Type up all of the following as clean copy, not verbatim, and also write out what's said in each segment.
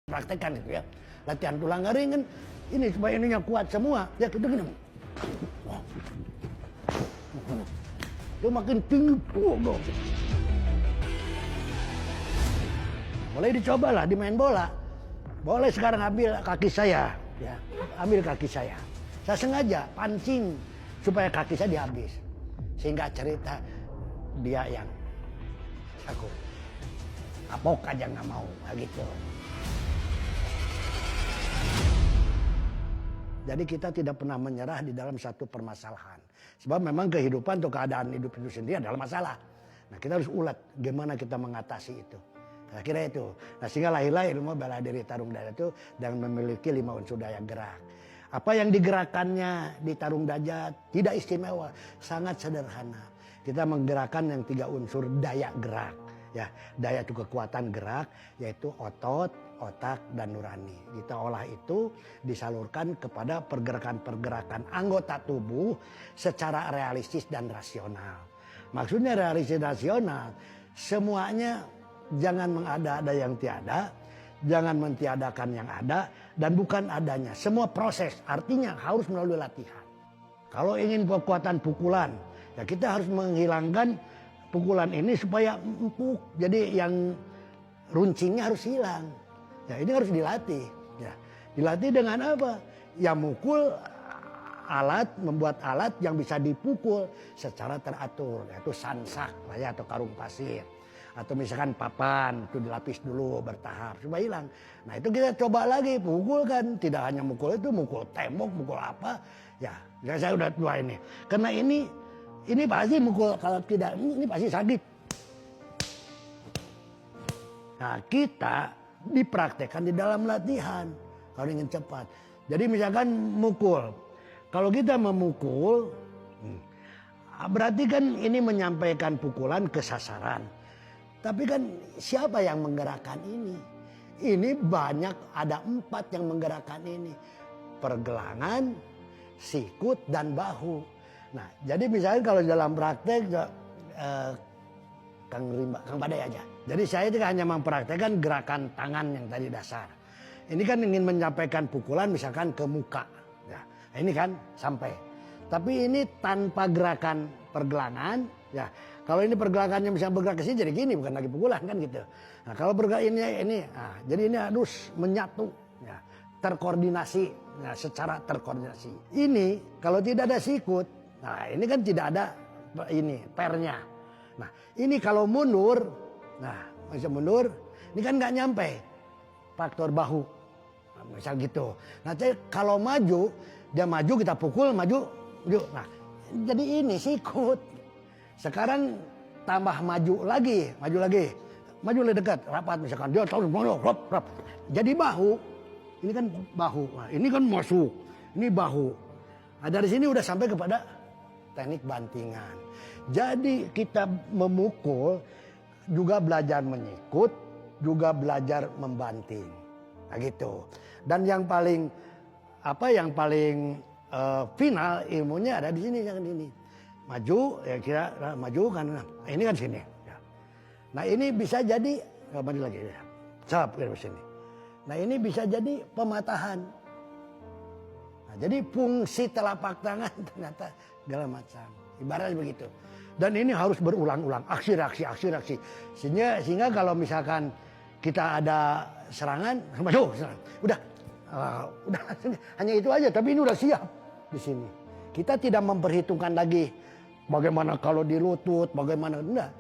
praktekkan itu ya. Latihan tulang ring kan ini supaya ininya kuat semua. Ya gitu gini. Dia makin tinggi. Boleh dicobalah di main bola. Boleh sekarang ambil kaki saya, ya. Ambil kaki saya. Saya sengaja pancing supaya kaki saya dihabis. Sehingga cerita dia yang aku kapok aja nggak mau, gitu. Jadi kita tidak pernah menyerah di dalam satu permasalahan. Sebab memang kehidupan atau keadaan hidup itu sendiri adalah masalah. Nah kita harus ulet gimana kita mengatasi itu. Nah, kira itu. Nah sehingga lahirlah ilmu bela diri tarung dada itu dengan memiliki 5 unsur daya gerak. Apa yang digerakkannya di tarung dada tidak istimewa, sangat sederhana. Kita menggerakkan yang 3 unsur daya gerak. Ya, daya itu kekuatan gerak, yaitu otot, otak, dan nurani. Kita olah itu disalurkan kepada pergerakan-pergerakan anggota tubuh secara realistis dan rasional. Maksudnya realistis rasional, semuanya jangan mengada-ada yang tiada, jangan mentiadakan yang ada, dan bukan adanya. Semua proses, artinya harus melalui latihan. Kalau ingin kekuatan pukulan, ya kita harus menghilangkan pukulan ini supaya empuk. Jadi yang runcingnya harus hilang. Ya ini harus dilatih. Ya, dilatih dengan apa? Ya mukul alat, membuat alat yang bisa dipukul secara teratur. Yaitu sansak ya, atau karung pasir. Atau misalkan papan, itu dilapis dulu bertahap supaya hilang. Nah itu kita coba lagi pukul kan. Tidak hanya mukul itu, mukul tembok, mukul apa. Ya saya udah tua ini. Karena ini pasti mukul, kalau tidak ini pasti sakit. Nah kita dipraktekkan di dalam latihan kalau ingin cepat. Jadi misalkan mukul, kalau kita memukul, berarti kan ini menyampaikan pukulan ke sasaran. Tapi kan siapa yang menggerakkan ini? Ini banyak, ada 4 yang menggerakkan ini. Pergelangan, sikut, dan bahu. Nah, jadi misalnya kalau dalam praktek Kang Badai aja. Jadi saya itu hanya mempraktekkan gerakan tangan yang tadi dasar. Ini kan ingin menyampaikan pukulan misalkan ke muka. Ya, ini kan sampai. Tapi ini tanpa gerakan pergelangan. Ya, kalau ini pergelangannya bisa bergerak ke sini jadi gini, bukan lagi pukulan kan gitu. Nah, kalau bergerak ini, nah, jadi ini harus menyatu. Ya, terkoordinasi, ya, secara terkoordinasi. Ini kalau tidak ada sikut. Nah ini kan tidak ada ini pernya. Nah ini kalau mundur, nah bisa mundur, ini kan nggak nyampe faktor bahu, nah, misal gitu. Nah kalau maju, dia maju kita pukul maju. Nah jadi ini sikut. Sekarang tambah maju lagi, maju lebih dekat, rapat misalkan dia tahu rap. Jadi bahu, ini kan bahu, nah, ini kan masuk, ini bahu. Nah dari sini udah sampai kepada teknik bantingan. Jadi kita memukul juga belajar menyikut, juga belajar membanting. Nah gitu. Dan yang paling final ilmunya ada di sini, jangan ini. Maju ya kira maju kan. Nah, ini kan sini. Ya. Nah ini bisa jadi maju lagi ya. Cap ke sini. Nah ini bisa jadi pematahan. Nah, jadi fungsi telapak tangan ternyata segala macam. Ibaratnya begitu. Dan ini harus berulang-ulang. Aksi reaksi. Sehingga kalau misalkan kita ada serangan, maju. Udah hanya itu aja. Tapi ini udah siap di sini. Kita tidak memperhitungkan lagi bagaimana kalau di lutut, bagaimana enggak.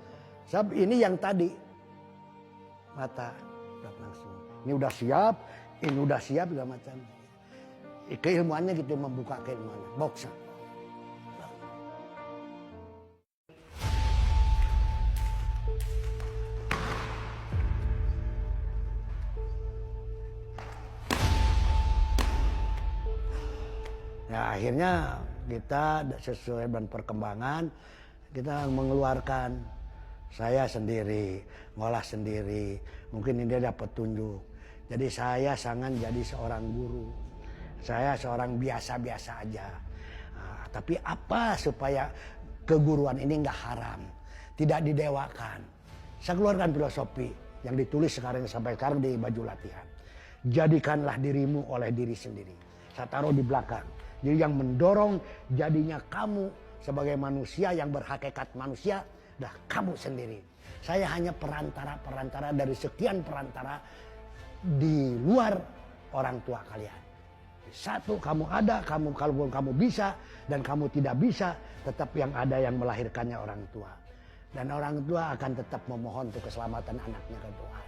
Sebab ini yang tadi mata langsung. Ini udah siap segala macam. Keilmuannya gitu, membuka keilmuannya. Boxer. Ya akhirnya kita sesuai dengan perkembangan kita mengeluarkan saya sendiri, ngolah sendiri. Mungkin ini dapat petunjuk. Jadi saya sangat jadi seorang guru. Saya seorang biasa-biasa aja. Nah, tapi apa supaya keguruan ini nggak haram, tidak didewakan. Saya keluarkan filosofi yang ditulis sampai sekarang di baju latihan. jadikanlah dirimu oleh diri sendiri. Saya taruh di belakang. Jadi yang mendorong jadinya kamu sebagai manusia yang berhakikat manusia, dah kamu sendiri. Saya hanya perantara dari sekian perantara di luar orang tua kalian. Satu, kamu ada, kalaupun kamu bisa dan kamu tidak bisa, tetap yang ada yang melahirkannya orang tua. Dan orang tua akan tetap memohon untuk keselamatan anaknya ke Tuhan.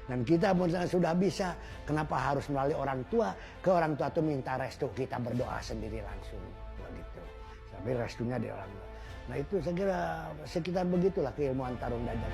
Dan kita sudah bisa, kenapa harus melalui orang tua? Ke orang tua itu minta restu, kita berdoa sendiri langsung. Begitu. Sampai restunya di orang tua. Nah itu saya kira sekitar begitulah keilmuan tarung dadar.